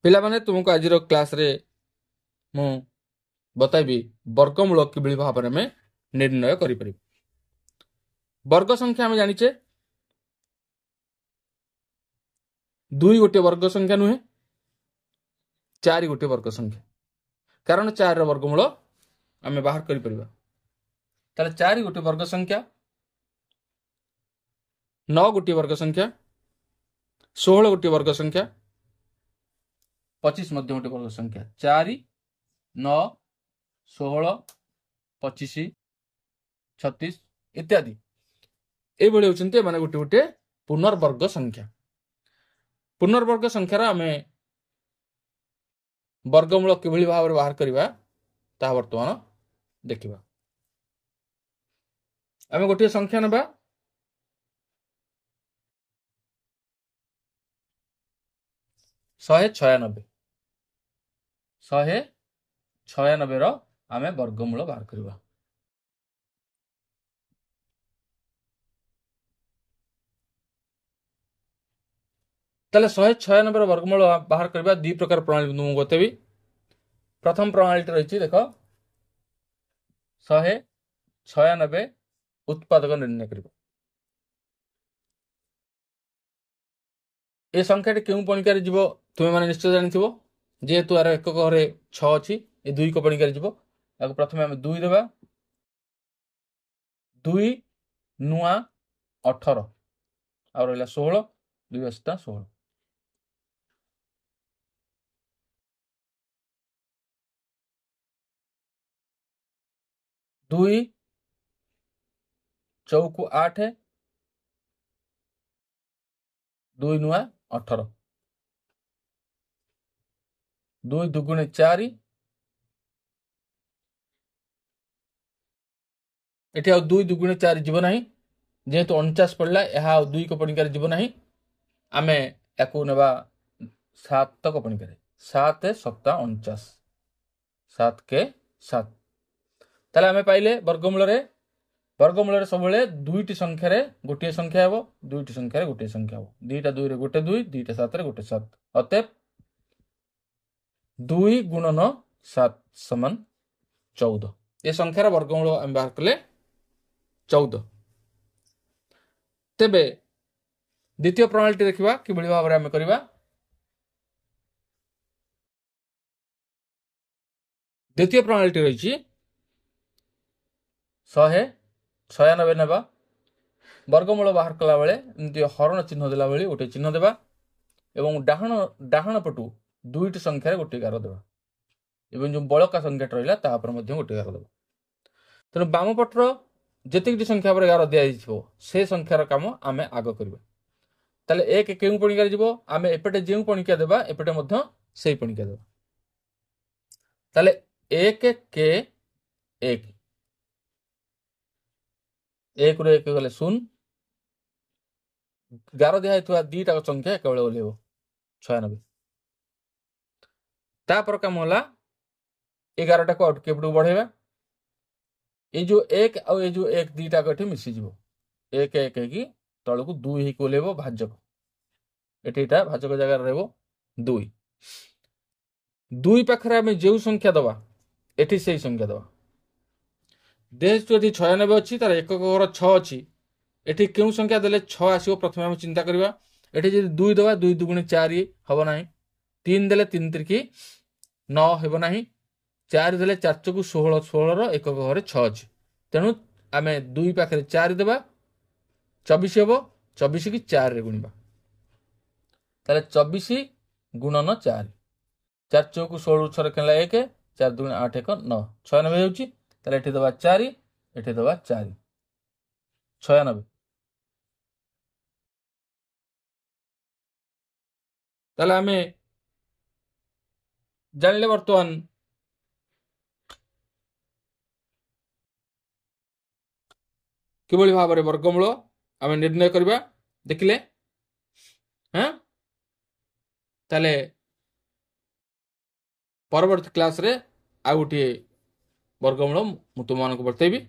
पिला माने तुमको आज क्लास रे मु बताइबी वर्गमूल किभली भाव में निर्णय करि वर्ग संख्या आम जानिचे 2 गोटे वर्ग संख्या नुहे 4 गोटे वर्ग संख्या कारण 4 वर्गमूल आम बाहर कर 4 गोटे वर्ग संख्या 9 गोटे वर्ग संख्या 16 गोटे वर्ग संख्या 25 मध्य गोटे वर्ग संख्या 4 9 16 25 36 इत्यादि ये होती माने गोटे गोटे पुनर्वर्ग संख्यार आम वर्गमूल किभली भाव बाहर करवा ता वर्तमान देखा आम गोटे संख्या नबा 196 रो आम वर्गमूल बाहर करवा ताले 196 वर्गमूल बाहर करवा 2 प्रकार प्रणाली तुमको बतेबी। प्रथम प्रणाली रही देख 196 उत्पादक निर्णय कर ए संख्याटी क्यों पणिकार जीव तुम्हें मैंने निश्चय जानी जेहेतु यार एक घरे 6 अच्छी ये 2 को पणिकार जीव प्रथम आम 2 देवा 2 नुआ 18 आ रहा 16 2 16 2 चौकु 8 2 नुआ 18 2 दुगुणे 4 एठी आ 2 दुगुणे 4 जीव नाही जेहेतु 49 पड़ला यह 2 को पणिकार जीव नाही आमे याकू नेबा 7 तक पणिकार 7 7 49 7 के 7 ताले आमे पाइले वर्गमूल रे सब दुईटी संख्या रे गोटे संख्या हेबो दुईटी संख्या रे गोटे संख्या हेबो 2टा 2 रे गोटे 2 2टा 7 रे गोटे 7 अतएव 2 गुणन 7 समान 14 ये संख्यार वर्गमूल आम बाहर कले 14। तेबे द्वितीय प्रणाली देखा कि भाव में आम करवा द्वितीय प्रणाली रही 196 नेबा वर्गमूल बाहर कला बेले एमती हरण चिन्ह देला बेली गोटे चिन्ह देवा एवं डाहण पटु 2टी संख्यार गोटे गार देवा एवं जो बड़का संख्या रहा तापर गोटे गार देवा तेणु बाम पटर जितकी संख्या पर गार दिया से संख्यार कम आम आग करवा ताले एक क्यों पणिकार जीव आम एपटे जो पणिका देवा एपटे से पणिका देवा ताले 1 के 1 1 रु 1 गले 0 गार दिया 2टा संख्या एक बेले ओल्हेब 96 तापर कम होला 11 को आउट केपटू बढ़ेगा ये जो 1 आ ये जो 1 2टा को मिसी जीव 1 1 की तल को 2 ही ओल्हेब भाजक एटा भाजक जगह रही 2 2 पाखे आम जो संख्या दबा एटी से संख्या दबा जेहेतु ये 96 अच्छी तार एक घर 6 अच्छी एटी क्यों संख्या देले 6 आसो प्रथम आम चिंता करवा एटी जब 2 दबा 2 दुगुणे 4 हम ना 3 देले 3 3 9 हम ना 4 देले 4 चकु 16 16 एक घर 6 अच्छी तेणु आम 2 पाखे 4 देवा 24 हम 24 की 4 रे गुणवा ताले 24 गुणन 4 4 चौकु 16 6 खेला 1 4 2 8 1 9 96 होची ताले एठी दबा 4 एठी दबा 4 96 ताले आमे जानले वर्तमान किभली भाव में वर्गमूल आम निर्णय करवा देखिले हाँ ताले परवर्ती क्लास रे आ गोटे वर्गमूल मु तुम मानक बतैबी।